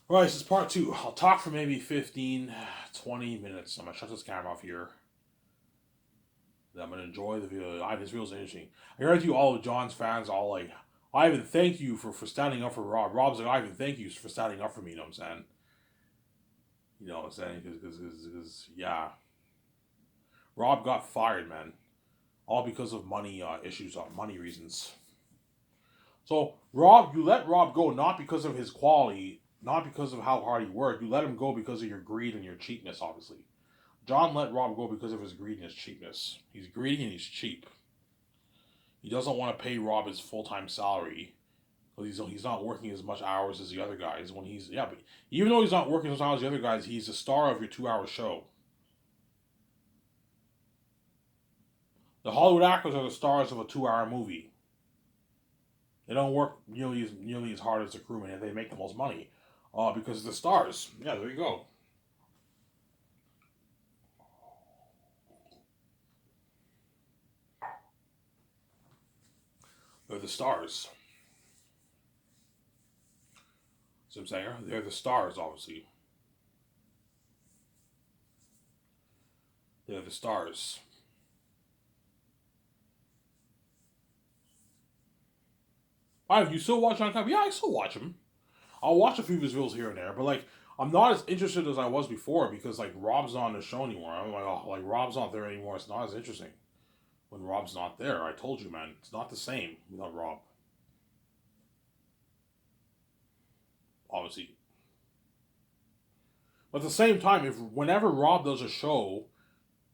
All right, this is part two. I'll talk for maybe 15, 20 minutes. I'm going to shut this camera off here. I'm going to enjoy the video. This video's interesting. I guarantee you all of John's fans all like, Ivan, thank you for standing up for Rob. Rob's like, Ivan, thank you for standing up for me, you know what I'm saying? You know what I'm saying? Because yeah. Rob got fired, man. All because of money issues, money reasons. So, Rob, you let Rob go not because of his quality, not because of how hard he worked. You let him go because of your greed and your cheapness, obviously. John let Rob go because of his greed and his cheapness. He's greedy and he's cheap. He doesn't want to pay Rob his full time salary because he's not working as much hours as the other guys. When he's but even though he's not working as hours as the other guys, he's the star of your 2 hour show. The Hollywood actors are the stars of a 2 hour movie. They don't work nearly as hard as the crewmen, and they make the most money because of the stars. Yeah, there you go. They're the stars. See what I'm saying? They're the stars, obviously. They're the stars. Why, you still watch on time? Yeah, I still watch him. I'll watch a few of his videos here and there, but like I'm not as interested as I was before because like Rob's not on the show anymore. I'm like, oh, like Rob's not there anymore. It's not as interesting when Rob's not there. I told you, man, it's not the same without Rob. Obviously, but at the same time, if whenever Rob does a show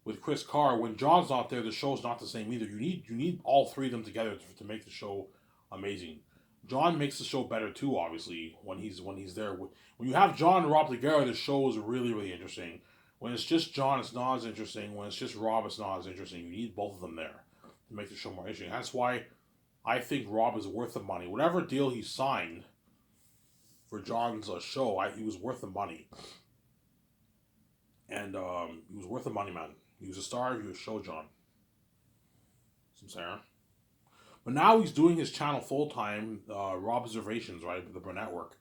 with Chris Carr, when John's not there, the show's not the same either. You need all three of them together to make the show amazing. John makes the show better too. Obviously, when he's there, when you have John and Rob together, the show is really interesting. When it's just John, it's not as interesting. When it's just Rob, it's not as interesting. You need both of them there to make the show more interesting. That's why I think Rob is worth the money. Whatever deal he signed for John's show, he was worth the money, and he was worth the money, man. He was a star of your show, John. Some Sarah. But now he's doing his channel full time, Rob Observations, right? The network.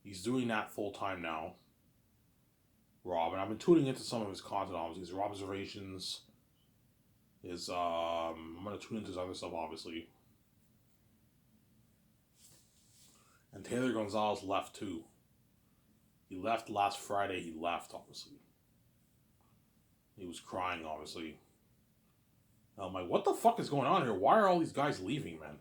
He's doing that full time now, Rob. And I've been tuning into some of his content, obviously. His Rob Observations, I'm going to tune into his other stuff, obviously. And Taylor Gonzalez left too. He left last Friday. He left, obviously. He was crying, obviously. And I'm like, what the fuck is going on here? Why are all these guys leaving, man?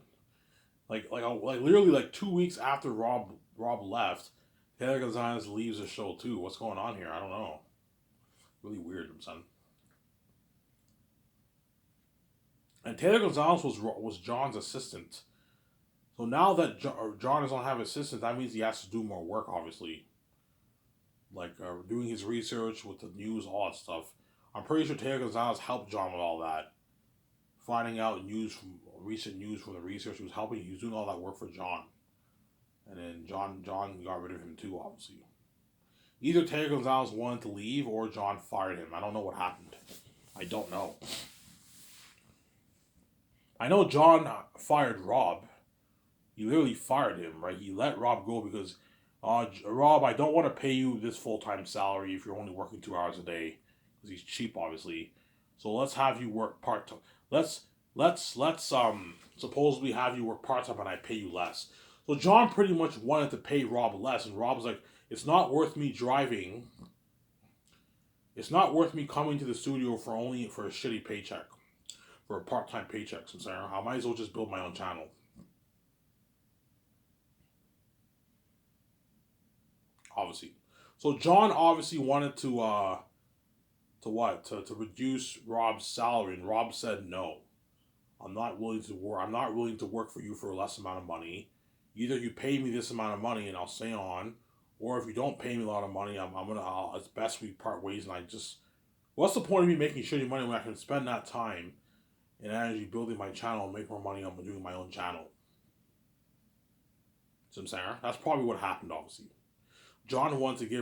Like literally like 2 weeks after Rob left, Taylor Gonzalez leaves the show too. What's going on here? I don't know. Really weird, son. And Taylor Gonzalez was John's assistant. So now that John doesn't have an assistant, that means he has to do more work, obviously. Like doing his research with the news, all that stuff. I'm pretty sure Taylor Gonzalez helped John with all that. Finding out recent news from the research, he was helping. He was doing all that work for John. And then John got rid of him too, obviously. Either Taylor Gonzalez wanted to leave or John fired him. I don't know what happened. I don't know. I know John fired Rob. He literally fired him, right? He let Rob go because, Rob, I don't want to pay you this full time salary if you're only working 2 hours a day, because he's cheap, obviously. So let's have you work part time. Let's supposedly have you work part time and I pay you less. So John pretty much wanted to pay Rob less, and Rob's like, it's not worth me driving. It's not worth me coming to the studio for a shitty paycheck, for a part time paycheck. So I might as well just build my own channel. Obviously. So John obviously wanted to reduce Rob's salary, and Rob said no. I'm not willing to work. I'm not willing to work for you for a less amount of money. Either you pay me this amount of money and I'll stay on, or if you don't pay me a lot of money, it's best we part ways. And I just, what's the point of me making shitty money when I can spend that time and energy building my channel and make more money on doing my own channel? See what I'm saying? That's probably what happened, obviously. John wanted to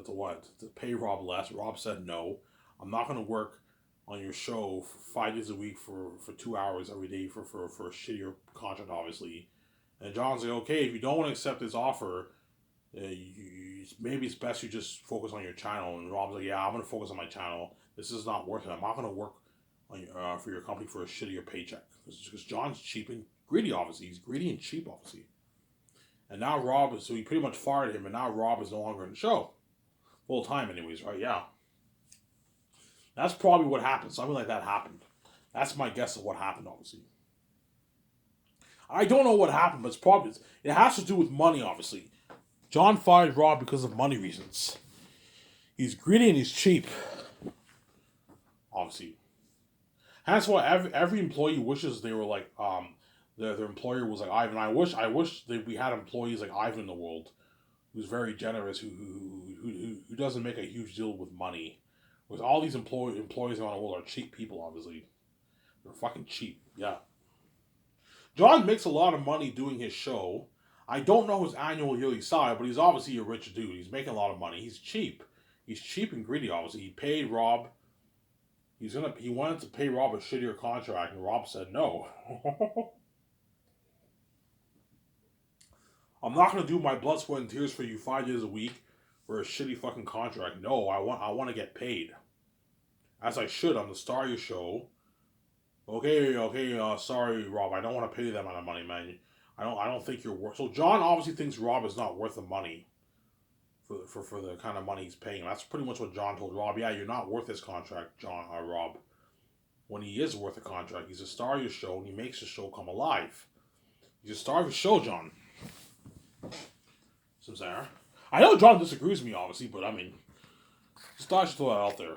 what? To pay Rob less. Rob said no. I'm not gonna work on your show for 5 days a week for 2 hours every day for a shittier contract, obviously. And John's like, okay, if you don't want to accept this offer, Maybe it's best you just focus on your channel. And Rob's like, yeah, I'm gonna focus on my channel. This is not worth it. I'm not gonna work on for your company for a shittier paycheck because John's cheap and greedy. Obviously, he's greedy and cheap. Obviously, and now Rob is so he pretty much fired him, and now Rob is no longer in the show full time, anyways. Right? Yeah, that's probably what happened. Something like that happened. That's my guess of what happened. Obviously, I don't know what happened, but it has to do with money. Obviously, John fired Rob because of money reasons. He's greedy and he's cheap. Obviously, that's why every employee wishes they were like their employer was like Ivan. I wish that we had employees like Ivan in the world, who's very generous, who doesn't make a huge deal with money. With all these employees around the world are cheap people. Obviously, they're fucking cheap. Yeah, John makes a lot of money doing his show. I don't know his annual yearly salary, but he's obviously a rich dude. He's making a lot of money. He's cheap. He's cheap and greedy. Obviously, he paid Rob. He wanted to pay Rob a shittier contract, and Rob said no. I'm not gonna do my blood, sweat, and tears for you 5 days a week for a shitty fucking contract. No, I want to get paid. As I should. I'm the star of your show. Okay. Sorry, Rob. I don't want to pay you that amount of money, man. I don't think you're worth. So John obviously thinks Rob is not worth the money for the kind of money he's paying. That's pretty much what John told Rob. Yeah, you're not worth this contract, Rob. When he is worth a contract, he's a star of your show and he makes the show come alive. He's a star of your show, John. So Sarah. I know John disagrees with me, obviously, but I mean, just thought I should throw that out there.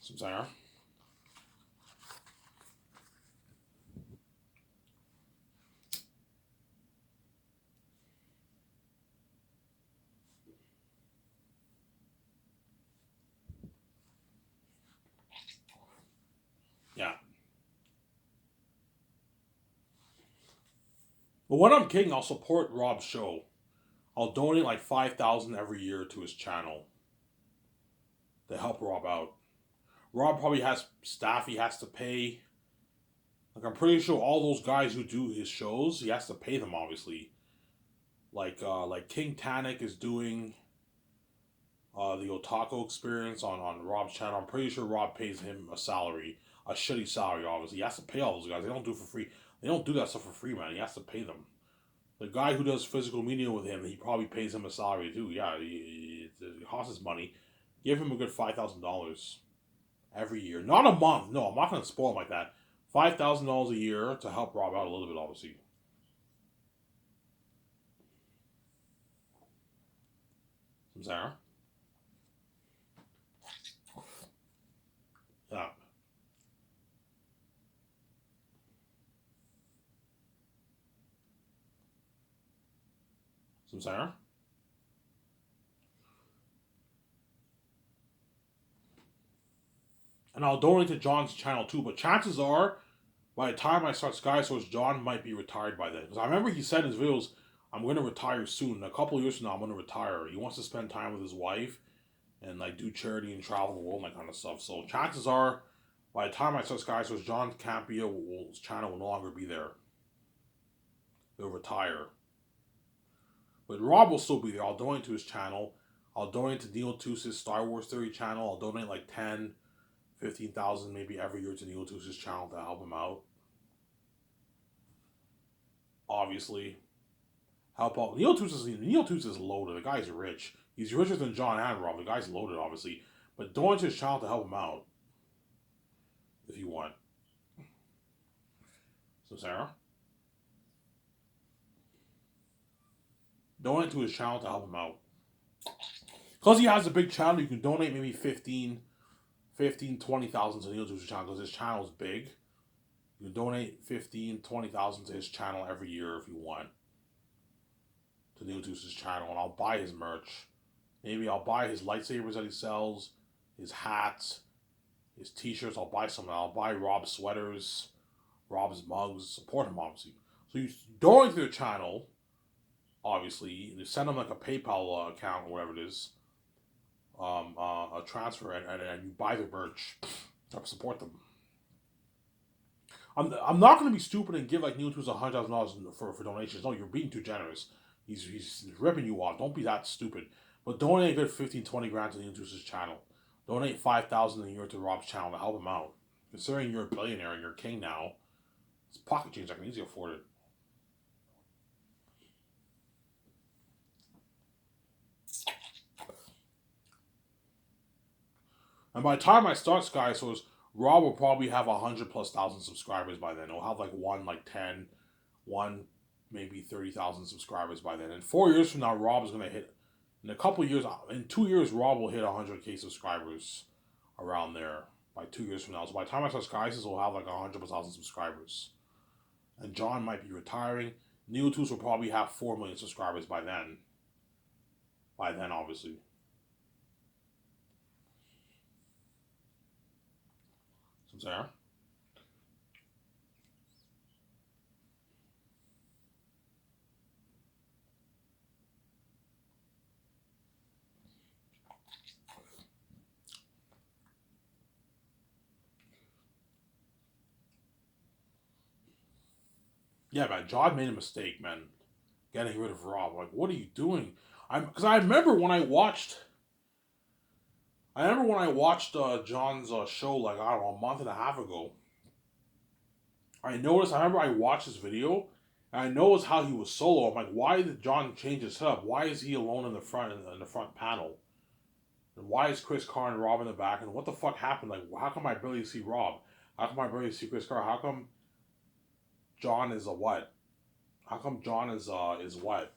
So Sarah. Yeah. But when I'm king, I'll support Rob's show. I'll donate like 5,000 every year to his channel to help Rob out. Rob probably has staff he has to pay. Like I'm pretty sure all those guys who do his shows, he has to pay them obviously. Like King Tannic is doing the Otaku experience on Rob's channel. I'm pretty sure Rob pays him a salary, a shitty salary. Obviously, he has to pay all those guys. They don't do it for free. They don't do that stuff for free, man. He has to pay them. The guy who does physical media with him, he probably pays him a salary too. Yeah, it costs his money. Give him a good $5,000 every year, not a month. No, I'm not gonna spoil him like that. $5,000 a year to help Rob out a little bit, obviously. Some Sarah. Yeah. Some Sarah. And I'll donate to John's channel too. But chances are, by the time I start Sky Source, John might be retired by then. Because I remember he said in his videos, "I'm going to retire soon. A couple of years from now, I'm going to retire." He wants to spend time with his wife and like do charity and travel the world and that kind of stuff. So chances are, by the time I start Sky Source, John Campia's channel will no longer be there. He'll retire. But Rob will still be there. I'll donate to his channel. I'll donate to Neil Tuse's Star Wars Theory channel. I'll donate like 10, 15,000 maybe every year to Neil Tuse's channel to help him out. Obviously. Help out. Neil Tuse is loaded. The guy's rich. He's richer than John and Rob. The guy's loaded, obviously. But donate to his channel to help him out. If you want. So, Sarah? Donate to his channel to help him out. Because he has a big channel, you can donate maybe 20,000 to Neil Tuse's channel because his channel is big. You can donate 20,000 to his channel every year if you want. To Neil Tuse's channel, and I'll buy his merch. Maybe I'll buy his lightsabers that he sells, his hats, his t-shirts. I'll buy some. I'll buy Rob's sweaters, Rob's mugs. Support him, obviously. So you donate to the channel, obviously. You send him like a PayPal account or whatever it is, a transfer, and you buy the merch to support them. I'm not going to be stupid and give like Neil Tools $100,000 for donations. No, you're being too generous. He's ripping you off. Don't be that stupid. But donate a good 15, 20 grand to the Introducer's channel. Donate 5,000 a year to Rob's channel to help him out. Considering you're a billionaire and you're king now, it's pocket change. I can easily afford it. And by the time I start Sky Source, Rob will probably have 100,000+ subscribers by then. He'll have like one, like 10, one, maybe 30,000 subscribers by then. And 4 years from now, Rob is going to hit, in a couple of years, in 2 years, Rob will hit 100K subscribers around there by 2 years from now. So by the time I start Sky Source, we'll have like 100,000 subscribers. And John might be retiring. Neotooth will probably have 4 million subscribers by then. By then, obviously. There. Yeah, man, John made a mistake, man. Getting rid of Rob. Like, what are you doing? Because I remember when I watched. John's show, like, I don't know, a month and a half ago. I remember I watched this video, and I noticed how he was solo. I'm like, why did John change his setup? Why is he alone in the front panel? And why is Chris Carr and Rob in the back? And what the fuck happened? Like, how come I barely see Rob? How come I barely see Chris Carr? How come John is a what? How come John is what?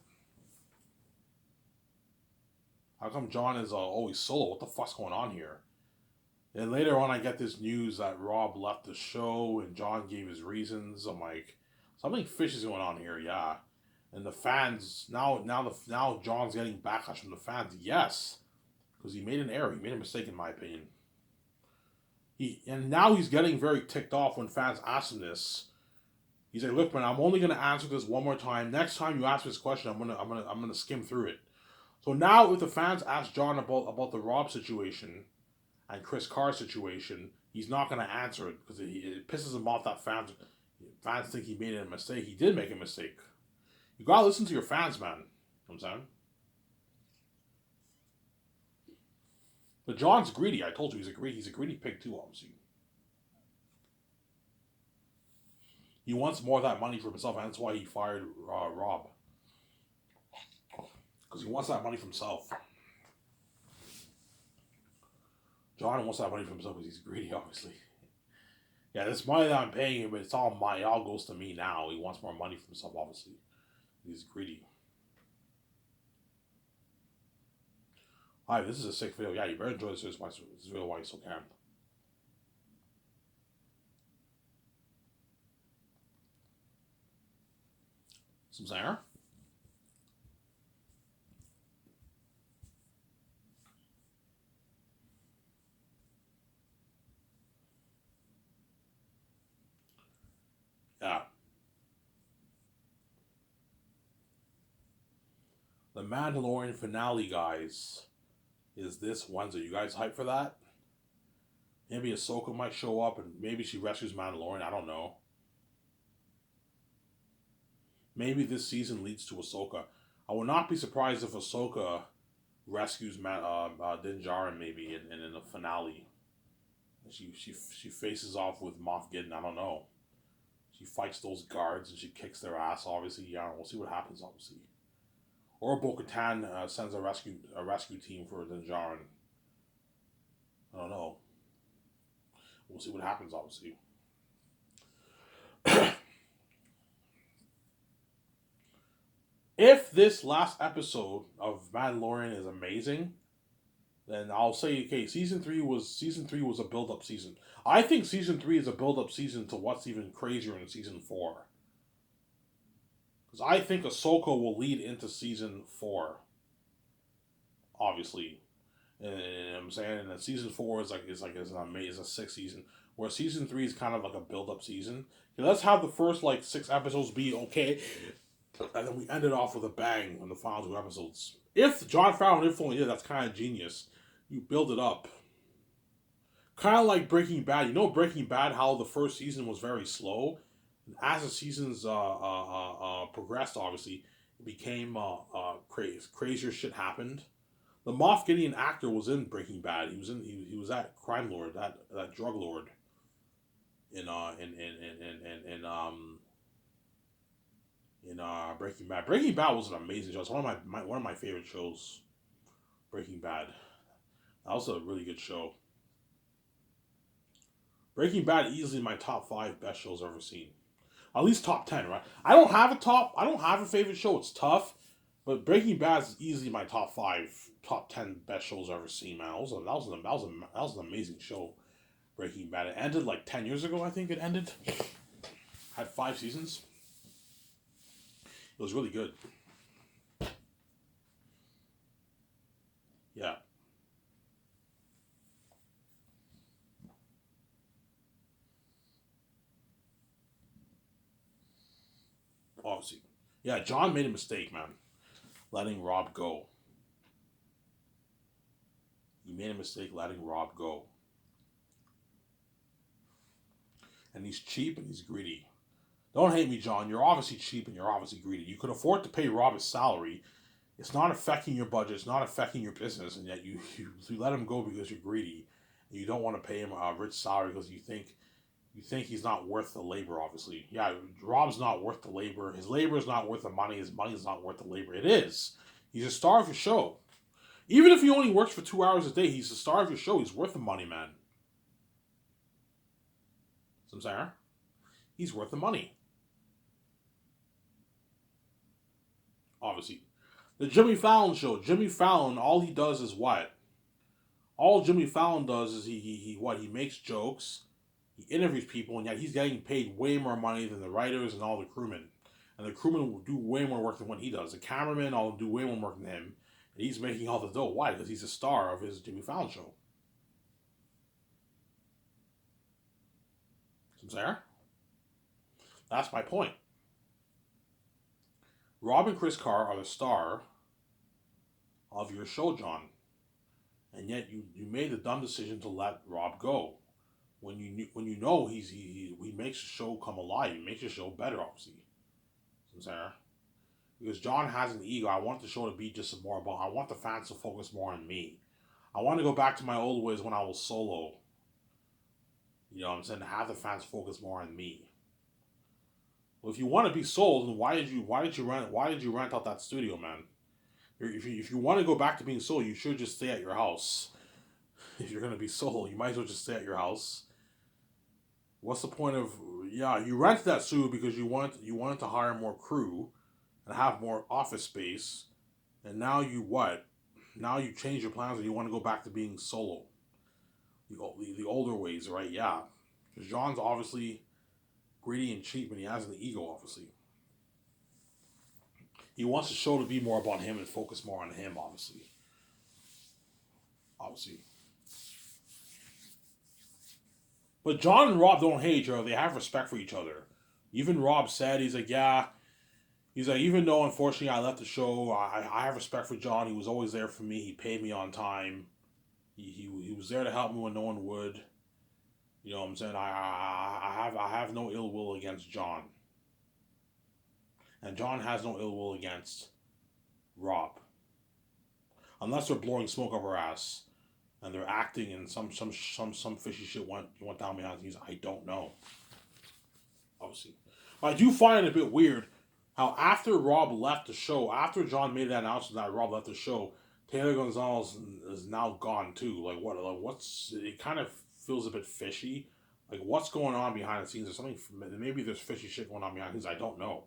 How come John is always solo? What the fuck's going on here? And later on, I get this news that Rob left the show and John gave his reasons. I'm like, something fishy is going on here, yeah. And the fans now John's getting backlash from the fans. Yes, because he made an error. He made a mistake, in my opinion. Now he's getting very ticked off when fans ask him this. He's like, look, man, I'm only gonna answer this one more time. Next time you ask me this question, I'm gonna skim through it. So now, if the fans ask John about the Rob situation and Chris Carr situation, he's not gonna answer it because it pisses him off that fans think he made a mistake. He did make a mistake. You gotta listen to your fans, man. You know what I'm saying? But John's greedy. I told you he's a greedy pig too, obviously. He wants more of that money for himself, and that's why he fired Rob. Because he wants that money for himself. John wants that money for himself because he's greedy, obviously. Yeah, this money that I'm paying him, it all goes to me now. He wants more money for himself, obviously. He's greedy. Alright, this is a sick video. Yeah, you better enjoy this video while you still can. Some Zaire. Yeah. The Mandalorian finale, guys, is this Wednesday. You guys hyped for that? Maybe Ahsoka might show up and maybe she rescues Mandalorian. I don't know. Maybe this season leads to Ahsoka. I would not be surprised if Ahsoka rescues Din Djarin maybe in the finale. She faces off with Moff Gideon. I don't know. She fights those guards and she kicks their ass. Obviously, yeah. We'll see what happens. Obviously, or Bo-Katan sends a rescue team for Din Djarin. I don't know. We'll see what happens. Obviously. If this last episode of Mandalorian is amazing, then I'll say, okay, season three was a build up season. I think season 3 is a build up season to what's even crazier in season 4. Because I think Ahsoka will lead into season 4. Obviously, and I'm saying, and then season 4 is a 6th season, where season 3 is kind of like a build up season. Okay, let's have the first 6 episodes be okay, and then we end it off with a bang on the final 2 episodes. If Jon Favreau influenced that's kind of genius. You build it up. Kind of like Breaking Bad. You know Breaking Bad, how the first season was very slow? As the seasons progressed, obviously, became crazier shit happened. The Moff Gideon actor was in Breaking Bad. He was that crime lord, that drug lord in Breaking Bad. Breaking Bad was an amazing show. It's one of my favorite shows. Breaking Bad. That was a really good show. Breaking Bad easily my top five best shows I've ever seen. At least top 10, right? I don't have a favorite show. It's tough, but Breaking Bad is easily my top five, top 10 best shows I've ever seen. Man, that was an amazing show. Breaking Bad. It ended like 10 years ago. I think it ended. Had 5 seasons. It was really good. Yeah, obviously. Yeah, John made a mistake, man. Letting Rob go. He made a mistake letting Rob go. And he's cheap and he's greedy. Don't hate me, John. You're obviously cheap and you're obviously greedy. You could afford to pay Rob his salary. It's not affecting your budget. It's not affecting your business, and yet you let him go because you're greedy. And you don't want to pay him a rich salary because you think he's not worth the labor. Obviously, yeah, Rob's not worth the labor. His labor is not worth the money. His money is not worth the labor. It is. He's a star of your show. Even if he only works for 2 hours a day, he's the star of your show. He's worth the money, man. So I'm saying, he's worth the money. Obviously, the Jimmy Fallon show. Jimmy Fallon, all he does is what? All Jimmy Fallon does is he what? He makes jokes, he interviews people, and yet he's getting paid way more money than the writers and all the crewmen. And the crewmen will do way more work than what he does. The cameramen all do way more work than him. And he's making all the dough. Why? Because he's a star of his Jimmy Fallon show. So there. That's my point. Rob and Chris Carr are the star of your show, John. And yet you made the dumb decision to let Rob go. When you know he makes the show come alive, he makes the show better, obviously. Sarah. Because John has an ego. I want the show to be just more about. I want the fans to focus more on me. I want to go back to my old ways when I was solo. You know what I'm saying? To have the fans focus more on me. Well, if you want to be sold, then why did you rent out that studio, man? If you want to go back to being sold, you should just stay at your house. If you're gonna be sold, you might as well just stay at your house. What's the point of yeah? You rented that studio because you wanted to hire more crew and have more office space, and now you what? Now you change your plans and you want to go back to being solo. The older ways, right? Yeah, because John's obviously greedy and cheap, and he has an ego. Obviously, he wants the show to be more about him and focus more on him. Obviously. But John and Rob don't hate each other. They have respect for each other. Even Rob said he's like, yeah. He's like, even though unfortunately I left the show, I have respect for John. He was always there for me. He paid me on time. He was there to help me when no one would. You know what I'm saying? I have no ill will against John. And John has no ill will against Rob. Unless they're blowing smoke up our ass. And they're acting and some fishy shit went down behind the scenes. I don't know. Obviously. But I do find it a bit weird how after Rob left the show, after John made that announcement that Rob left the show, Taylor Gonzalez is now gone too. Like what? Like what's? It kind of feels a bit fishy. Like what's going on behind the scenes? There's something. Maybe there's fishy shit going on behind the scenes. I don't know.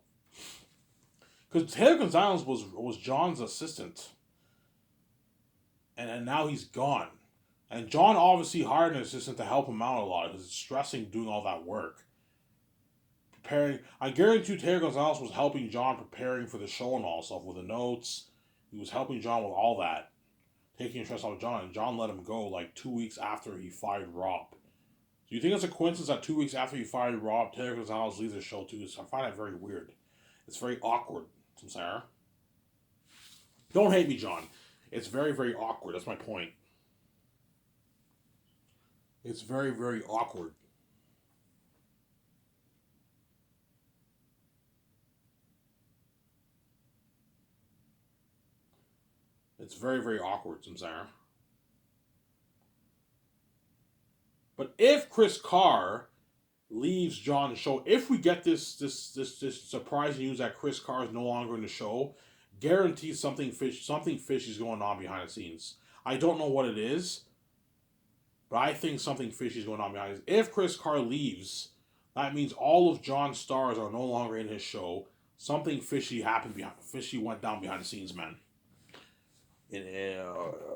Because Taylor Gonzalez was John's assistant, and now he's gone. And John obviously hired an assistant to help him out a lot because it's stressing doing all that work. Preparing, I guarantee you Taylor Gonzalez was helping John preparing for the show and all stuff with the notes. He was helping John with all that, taking stress off of John, and John let him go like 2 weeks after he fired Rob. Do you think it's a coincidence that 2 weeks after he fired Rob, Taylor Gonzalez leaves the show too? So I find that very weird. It's very awkward, Sarah. Don't hate me, John. It's very, very awkward. That's my point. It's very, very awkward. It's very, very awkward, Samsara. But if Chris Carr leaves John's show, if we get this surprising news that Chris Carr is no longer in the show, guarantees something fishy is going on behind the scenes. I don't know what it is, but I think something fishy is going on behind the scenes. If Chris Carr leaves, that means all of John's stars are no longer in his show. Something fishy happened fishy went down behind the scenes, man.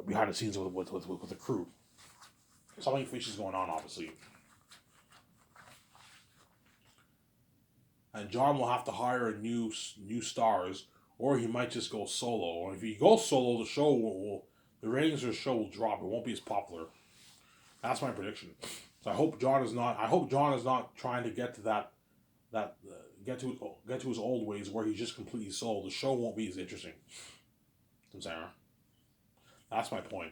Behind the scenes with the crew. Something fishy is going on, obviously. And John will have to hire new stars, or he might just go solo. And if he goes solo, the ratings of the show will drop. It won't be as popular. That's my prediction. So I hope John is not trying to get to get to his old ways where he's just completely solo. The show won't be as interesting. Sarah. That's my point.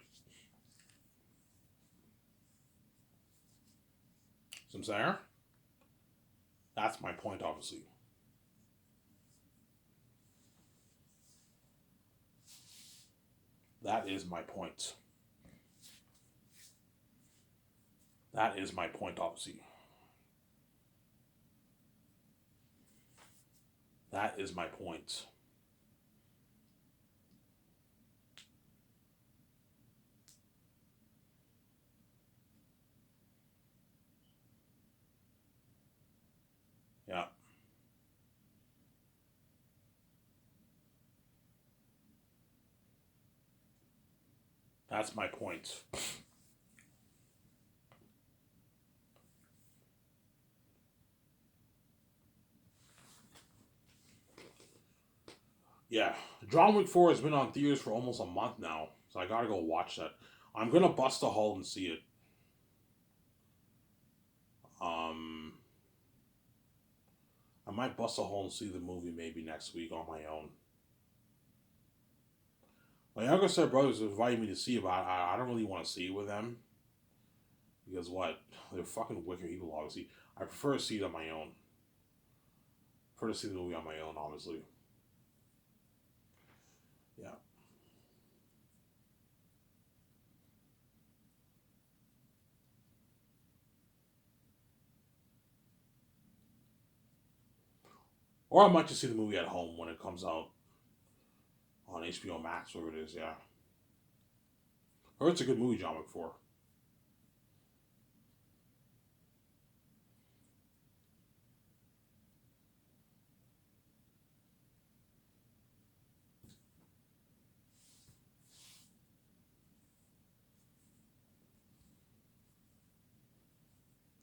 Sarah. That's my point, obviously. That is my point. That is my point, obviously. That is my point. Yeah. That's my point. Yeah. John Wick 4 has been on theaters for almost a month now, so I gotta go watch that. I'm gonna bust a hole and see it. Um, I might bust a hole and see the movie maybe next week on my own. My younger set brothers invited me to see it, but I don't really want to see it with them. Because what? They're fucking wicked people, obviously. I prefer to see it on my own. I prefer to see the movie on my own, obviously. Yeah. Or I might just see the movie at home when it comes out on HBO Max, whatever it is, yeah. Or it's a good movie, John Wick 4.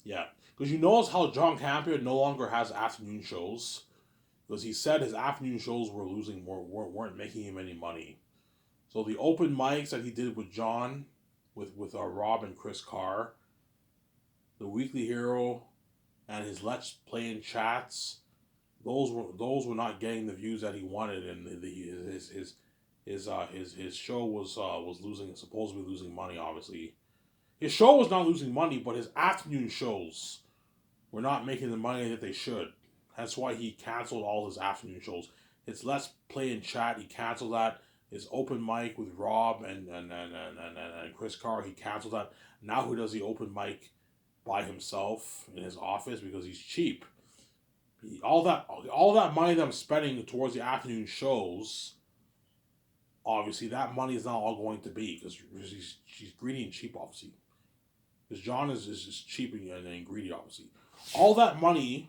Yeah. Because you notice how John Campion no longer has afternoon shows? Because he said his afternoon shows weren't making him any money. So the open mics that he did with John, with Rob and Chris Carr, the Weekly Hero, and his Let's Play in chats, those were not getting the views that he wanted, and his show was losing, supposedly losing money. Obviously, his show was not losing money, but his afternoon shows were not making the money that they should. That's why he canceled all his afternoon shows. His Let's Play in chat, he canceled that. His open mic with Rob and Chris Carr, he canceled that. Now he does the open mic by himself in his office because he's cheap. All that money that I'm spending towards the afternoon shows, obviously that money is not all going to be because she's greedy and cheap, obviously. Because John is cheap and greedy, obviously. All that money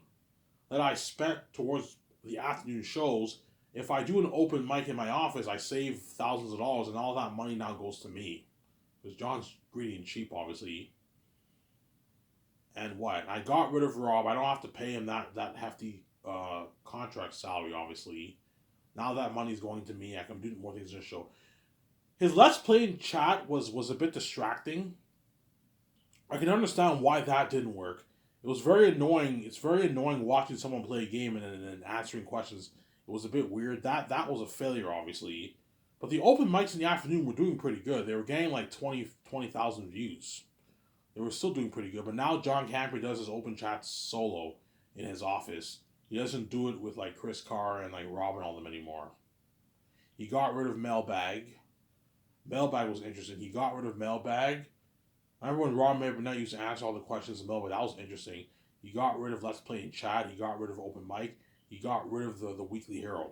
that I spent towards the afternoon shows, if I do an open mic in my office, I save thousands of dollars, and all that money now goes to me. Because John's greedy and cheap, obviously. And what? I got rid of Rob. I don't have to pay him that hefty contract salary, obviously. Now that money's going to me, I can do more things in the show. His Let's Play in chat was a bit distracting. I can understand why that didn't work. It was very annoying. It's very annoying watching someone play a game and answering questions. It was a bit weird. That was a failure, obviously. But the open mics in the afternoon were doing pretty good. They were getting like 20,000 views. They were still doing pretty good. But now John Campion does his open chats solo in his office. He doesn't do it with like Chris Carr and like Rob and all them anymore. He got rid of Mailbag. Mailbag was interesting. He got rid of Mailbag. I remember when Rob Burnett used to answer all the questions in Mailbag. That was interesting. He got rid of Let's Play in Chat. He got rid of Open Mic. He got rid of the Weekly Hero.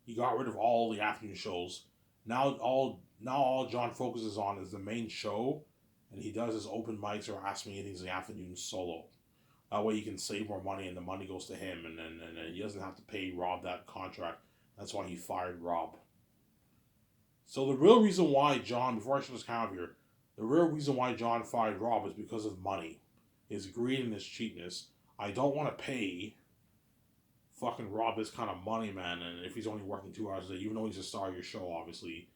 He got rid of all the afternoon shows. Now all John focuses on is the main show, and he does his open mics or Ask Me Anything in the afternoon solo. That way he can save more money and the money goes to him, and he doesn't have to pay Rob that contract. That's why he fired Rob. So the real reason why John, before I shut this camera here, the real reason why John fired Rob is because of money. His greed and his cheapness. I don't want to pay fucking Rob this kind of money, man, and if he's only working 2 hours a day, even though he's a star of your show, obviously.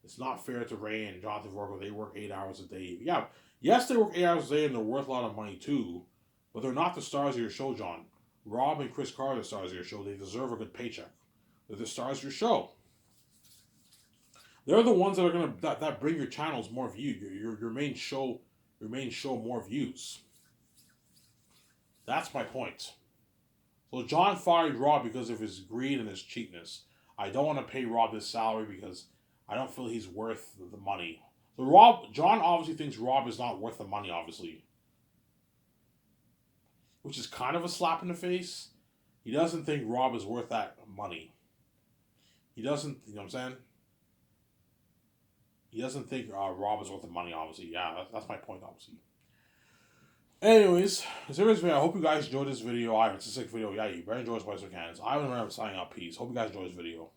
It's not fair to Ray and Jonathan Vorgo. They work 8 hours a day. Yeah, yes, they work 8 hours a day and they're worth a lot of money too, but they're not the stars of your show, John. Rob and Chris Carr are the stars of your show. They deserve a good paycheck. They're the stars of your show. They're the ones that are gonna that bring your channels more views. Your main show more views. That's my point. So John fired Rob because of his greed and his cheapness. I don't want to pay Rob his salary because I don't feel he's worth the money. So John obviously thinks Rob is not worth the money, obviously. Which is kind of a slap in the face. He doesn't think Rob is worth that money. He doesn't, you know what I'm saying? He doesn't think Rob is worth the money, obviously. Yeah, that's my point, obviously. Anyways, I hope you guys enjoyed this video. It's a sick video. Yeah, you better enjoy as much as you can. I haven't remember signing out. Peace. Hope you guys enjoyed this video.